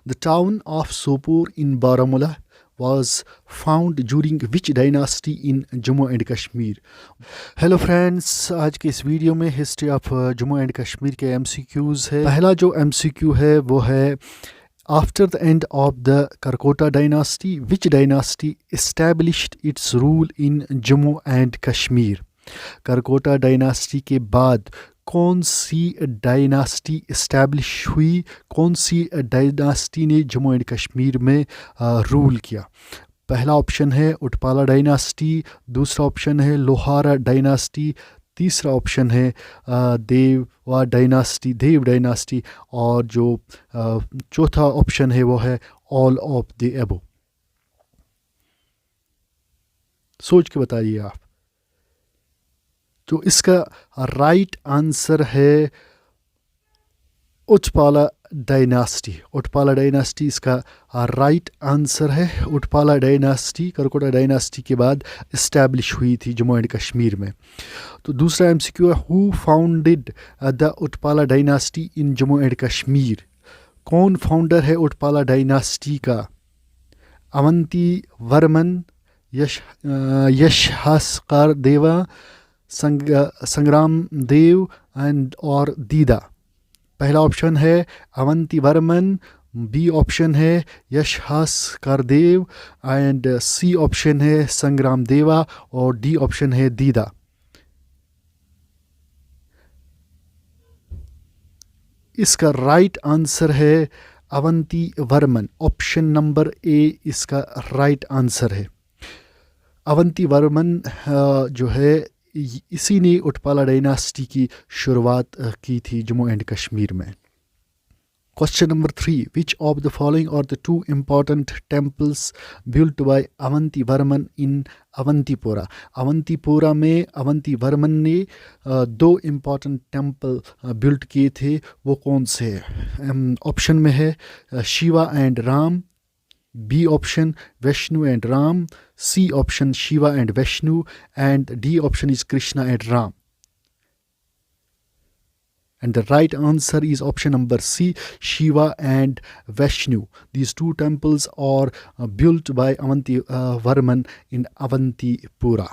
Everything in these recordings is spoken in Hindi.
The town of Sopore in Baramulla was found during which dynasty in Jammu and Kashmir? Hello friends, आज के इस वीडियो में history of Jammu and Kashmir के MCQs है। पहला जो MCQ है वो है after the end of the Karkota dynasty which dynasty established it's rule in Jammu and Kashmir. Karkota dynasty के बाद कौन सी डायनास्टी इस्टेब्लिश हुई, कौन सी डायनास्टी ने जम्मू एंड कश्मीर में रूल किया? पहला ऑप्शन है उटपाला डायनास्टी, दूसरा ऑप्शन है लोहारा डायनास्टी, तीसरा ऑप्शन है देव डायनास्टी और जो चौथा ऑप्शन है वो है ऑल ऑफ द एबो। सोच के बताइए आप। तो इसका राइट आंसर है उटपाला डायनास्टी। उटपाला डायनास्टी इसका राइट आंसर है। उटपाला डायनास्टी करकोटा डायनास्टी के बाद इस्टेब्लिश हुई थी जम्मू एंड कश्मीर में। तो दूसरा MCQ है who founded the Utpala dynasty in Jammu and Kashmir. कौन फाउंडर है उटपाला डायनास्टी का? अवंती वर्मन, यशहासकर देवा, संग्राम देव एंड और दीदा। पहला ऑप्शन है अवंती वर्मन, बी ऑप्शन है यशहासकर देव एंड सी ऑप्शन है संग्राम देवा और डी ऑप्शन है दीदा। इसका राइट आंसर है अवंती वर्मन। ऑप्शन नंबर ए इसका राइट आंसर है। अवंती वर्मन जो है इसी ने उटपाला डायनास्टी की शुरुआत की थी जम्मू एंड कश्मीर में। Question number 3, which of the following are the two important temples built by Avanti Varman in Avantipora. Avantipora में अवंती वर्मन ने दो इम्पॉर्टेंट टेम्पल बिल्ट किए थे, वो कौन से हैं? ऑप्शन में है Shiva and Ram, B option Vishnu and Ram, C option Shiva and Vishnu and D option is Krishna and Ram. And the right answer is option number C, Shiva and Vishnu. These two temples are built by Avanti Varman in Avantipura.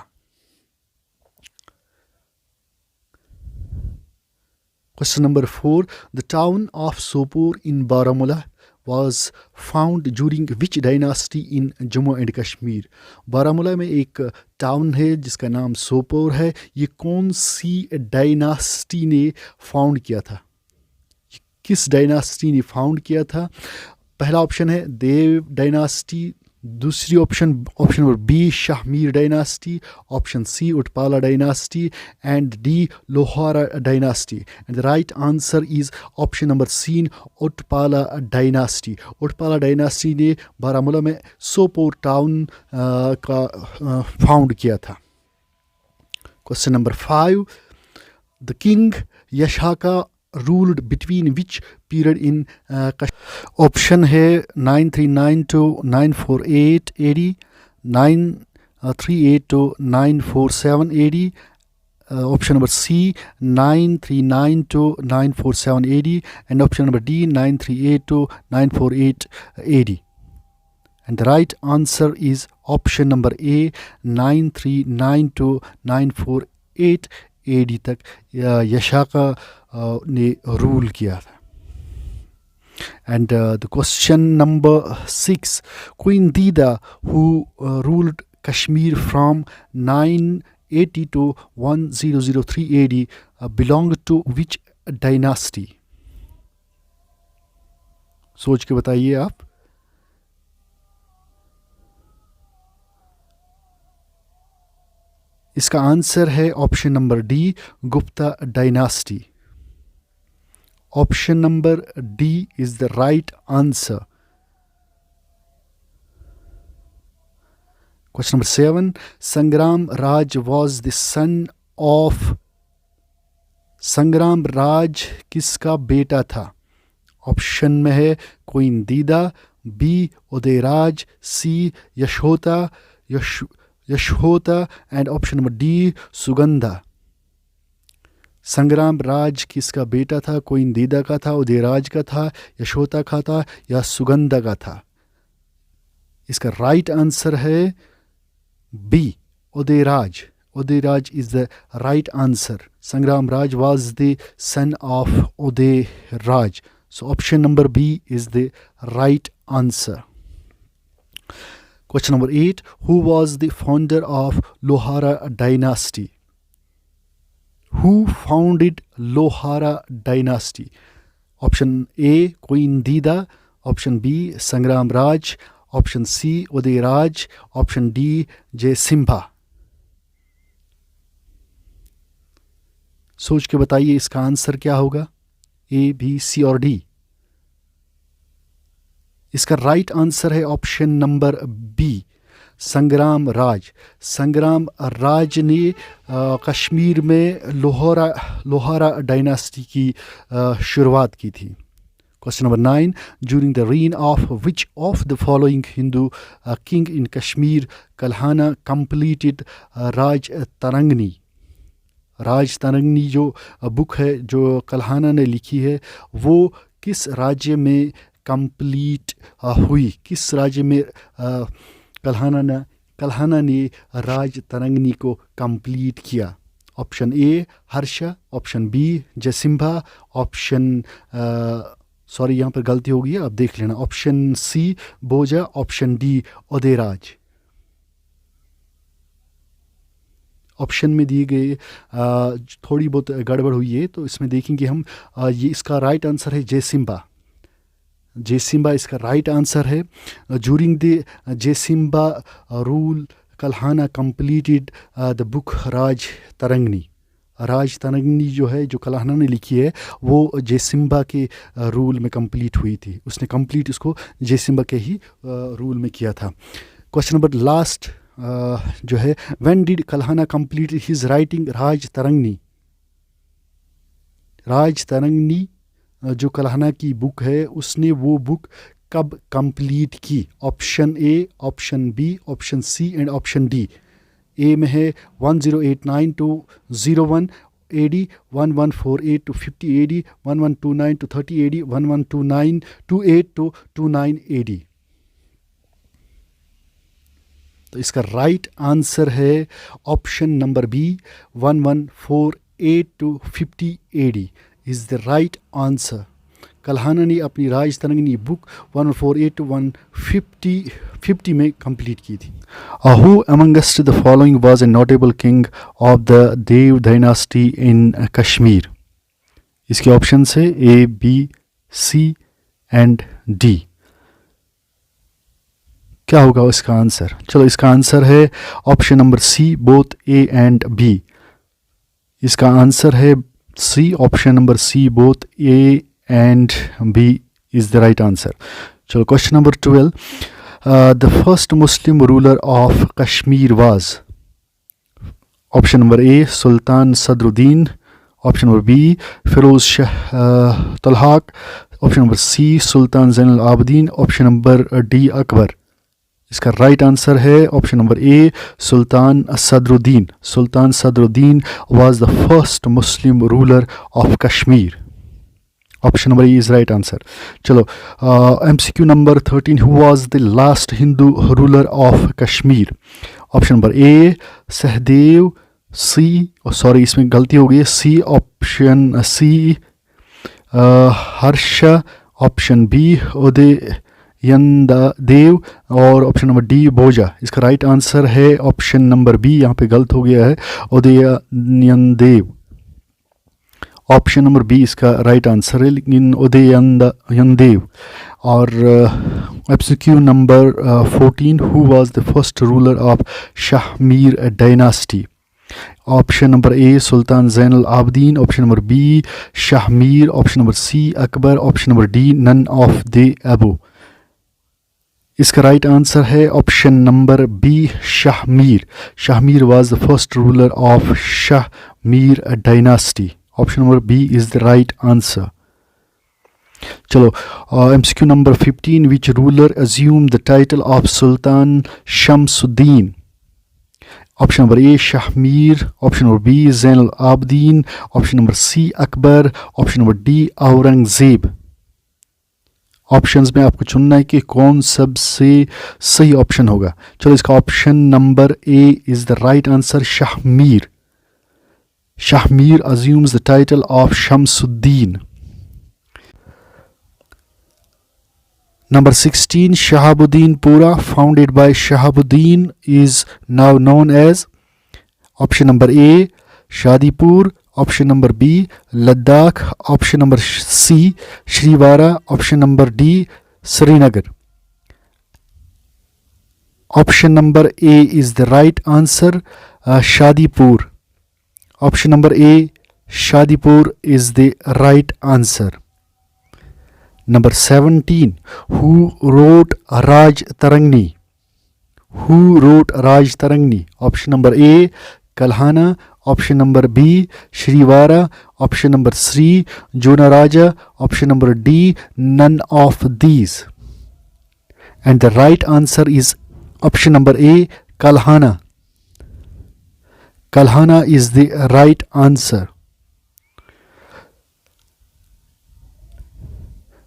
Question number 4. The town of Sopore in Baramulla was found during which dynasty in Jammu and Kashmir? Baramulla में एक टाउन है जिसका नाम सोपोर है। ये कौन सी डायनास्टी ने फाउंड किया था? किस डायनास्टी ने फाउंड किया था? पहला ऑप्शन है देव डायनास्टी, दूसरी option number B Shahmir dynasty, option C Utpala dynasty and D Lohara dynasty. And the right answer is option number C Utpala dynasty. Utpala dynasty ने बारामूला में सोपोर टाउन का फाउंड किया था। Question number 5, the king Yashaskara ruled between which period in option है 939 to 948 AD, 938 to 947 AD, option number C 939 to 947 AD and option number D 938 to 948 AD. And the right answer is option number A 939 to 948 AD तक यशाका ने रूल किया था। And the question number 6, queen Didda who ruled Kashmir from 980 to 1003 AD belong to which dynasty? सोच के बताइए आप। इसका आंसर है option number D Gupta dynasty. Option number D is the right answer. Question number 7, Sangram Raj was the son of. Sangram Raj किसका बेटा था? ऑप्शन में है queen Didda, B Udayraj, C Yashoda and option number D Sugandha. Sangram Raj किसका बेटा था? कोइंदीदा का था, उदयराज का था, यशोता का था या सुगंधा का था? इसका राइट आंसर है B, Udayraj. Udayraj is the right answer. Sangram Raj was the son of Udayraj. So option number B is the right answer. Question number 8. Who was the founder of Lohara dynasty? Who founded Lohara dynasty? Option A, Queen Dida. Option B, Sangram Raj. Option C, Udayraj. Option D, Jkssb. सोच के बताइए इसका आंसर क्या होगा, ए, बी, सी और डी. इसका राइट आंसर है ऑप्शन नंबर बी, संग्राम राज. संग्राम राज ने कश्मीर में लोहारा डायनास्टी की शुरुआत की थी. Question number 9. During the reign of which of the following Hindu king in Kashmir Kalhana completed Raj Tarangni? राज तरंगनी जो बुक है जो कल्हाना ने लिखी है वो किस राज्य में कंप्लीट हुई? किस राज्य में कल्हाना ने राज तरंगनी को कंप्लीट किया? Option A Harsha, option B Jayasimha, option sorry यहाँ पर गलती हो गई है, आप देख लेना. ऑप्शन सी बोजा, ऑप्शन डी उदयराज. ऑप्शन में दिए गए थोड़ी बहुत गड़बड़ हुई है तो इसमें देखेंगे हम. ये इसका राइट आंसर है जयसिम्हा. जयसिम्हा इसका राइट आंसर है. During the Jayasimha rule Kalhana completed the book Rajatarangini. Rajatarangini जो है जो कल्हाना ने लिखी है वो जयसिम्हा के रूल में कंप्लीट हुई थी. उसने कंप्लीट इसको जयसिम्हा के ही रूल में किया था. क्वेश्चन नंबर लास्ट जो है, when did Kalhana complete his writing Rajatarangini? Rajatarangini जो कल्हाना की बुक है उसने वो बुक कब कंप्लीट की? Option A, option B, option C and option D. A में है 1089 to 01 AD, 1148 to 50 AD, 1129 to 30 AD, 1129 28 to 29 AD. तो इसका राइट आंसर है option number B, 1148 to 50 AD is the right answer. Kalhana ने अपनी राज तरंगनी बुक 148 to 150 में कंप्लीट की थी. Who amongst the following was a notable king of the Dev dynasty in Kashmir? इसके ऑप्शन है A, B, C and D. क्या होगा इसका आंसर? चलो इसका आंसर है option number C, both A and B. इसका आंसर है C, option number C, both A and B is the right answer. चलो question number 12. The first Muslim ruler of Kashmir was? Option number A Sultan Sadruddin, option number B Firoz Shah Tughlaq, option number C Sultan Zainul Abidin, option number D Akbar. इसका राइट आंसर है option number A Sultan Sadruddin. Sultan Sadruddin was the first Muslim ruler of Kashmir. Option number A is right answer. चलो MCQ number 13. Who was the last Hindu ruler of Kashmir? Option number A Sahdev, C sorry इसमें गलती हो गई है, C option C Harsha, option B Udayanadeva और ऑप्शन नंबर डी बोजा. इसका राइट आंसर है ऑप्शन नंबर बी, यहाँ पे गलत हो गया है, उदयनदेव. ऑप्शन नंबर बी इसका राइट आंसर है लेकिन उदयनदेव. और MCQ number 14. Who was the first ruler of Shahmir dynasty? Option number A Sultan Zainul Abidin, option number B Shahmir, option number C Akbar, option number D none of the above. इसका राइट आंसर है option number B Shahmir. Shahmir was the first ruler of Shahmir dynasty. Option number B is the right answer. चलो MCQ number 15. Which ruler assume the title of Sultan Shamsuddin? Option number A, Shahmir. Option number B, Zainul Abidin. Option number C, Akbar. Option number D, Aurangzeb. Options में आपको चुनना है कि कौन सबसे सही ऑप्शन होगा. चलो इसका option number A is the right answer, Shahmir. Shahmir assumes the title of Shamsuddin. Number 16, Shahabuddin Pura, founded by Shahabuddin, is now known as. Option number A, Shadipur. Option number B, Ladakh. Option number C, Sriwara. Option number D, Srinagar. Option number A is the right answer, Shadipur. Option number A, Shadipur is the right answer. Number 17, who wrote Raj Tarangni? Who wrote Raj Tarangni? Option number A, Kalhana. Option number B, Sriwara. Option number C, Jonaraja. Option number D, none of these. And the right answer is option number A, Kalhana. Kalhana is the right answer.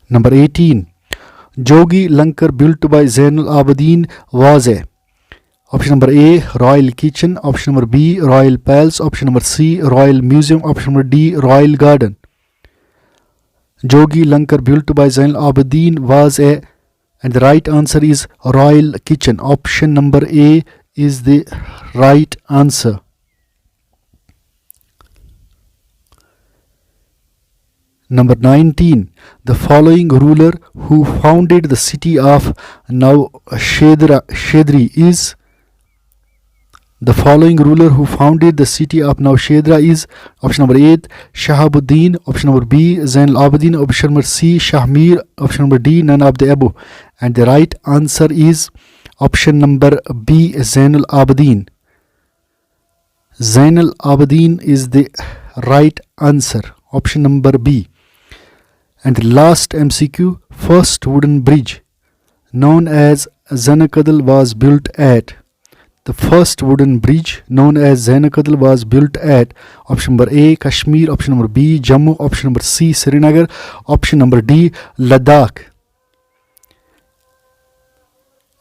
Number 18, Jogi Lankar built by Zainul Abidin was a. Option number A, Royal Kitchen. Option number B, Royal Palace. Option number C, Royal Museum. Option number D, Royal Garden. Jogi Lankar built by Zainul Abidin was a, and the right answer is Royal Kitchen. Option number A is the right answer. Number 19, the following ruler who founded the city of now Shedri is. The following ruler who founded the city of Naushedra is. Option number A, Shahabuddin. Option number B, Zainul Abidin. Option number C, Shahmir. Option number D, none of the above. And the right answer is option number B, Zainul Abidin. Zainul Abidin is the right answer. Option number B. And the last MCQ, first wooden bridge known as Zanakadal was built at. The first wooden bridge known as Zanakadal was built at. Option number A, Kashmir. Option number B, Jammu. Option number C, Srinagar. Option number D, Ladakh.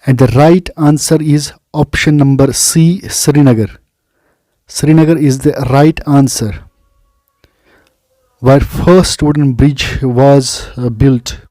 And the right answer is option number C, Srinagar. Srinagar is the right answer, where first wooden bridge was built.